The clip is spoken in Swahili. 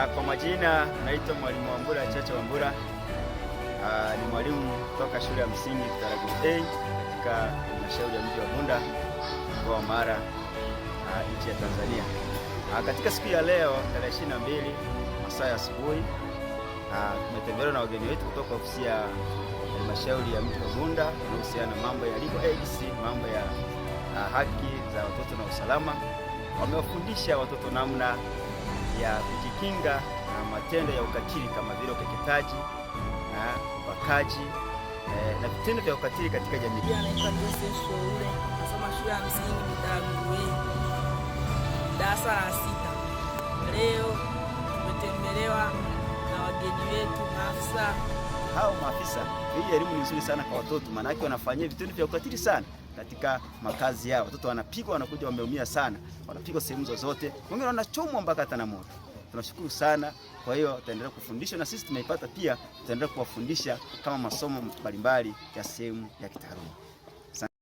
Kwa majina naitwa Mwalimu Wambura Chacha Wambura. Ni mwalimu kutoka shule ya msingi Kitaragu A katika halmashauri ya mji wa Bunda, mkoa wa Mara, nchi ya Tanzania. Katika siku ya leo tarehe 22 masaa ya asubuhi, tumetembelewa na wageni wetu kutoka ofisi ya halmashauri ya mji wa Bunda kuhusiana na mambo ya legal aids, mambo ya haki za watoto na usalama. Wamewafundisha watoto namna ya kujikinga na matendo ya ukatili kama vile ukeketaji, ubakaji na vitendo vya ukatili katika jamii. Anaitwa Joseph Shoule, nasoma shule ya msingi Kitaragu darasa la 6. Leo tumetembelewa na wageni wetu maafisa. Hao maafisa, hii elimu ni nzuri sana kwa watoto, maana yake wanafanyia vitendo vya ukatili sana katika makazi yao. Watoto wanapigwa, wanakuja wameumia sana, wanapigwa sehemu zozote, wengine wanachomwa mpaka hata na moto. Tunashukuru sana. Kwa hiyo tutaendelea kufundisha, na sisi tumeipata pia, tutaendelea kuwafundisha kama masomo mbalimbali ya sehemu ya kitaaluma.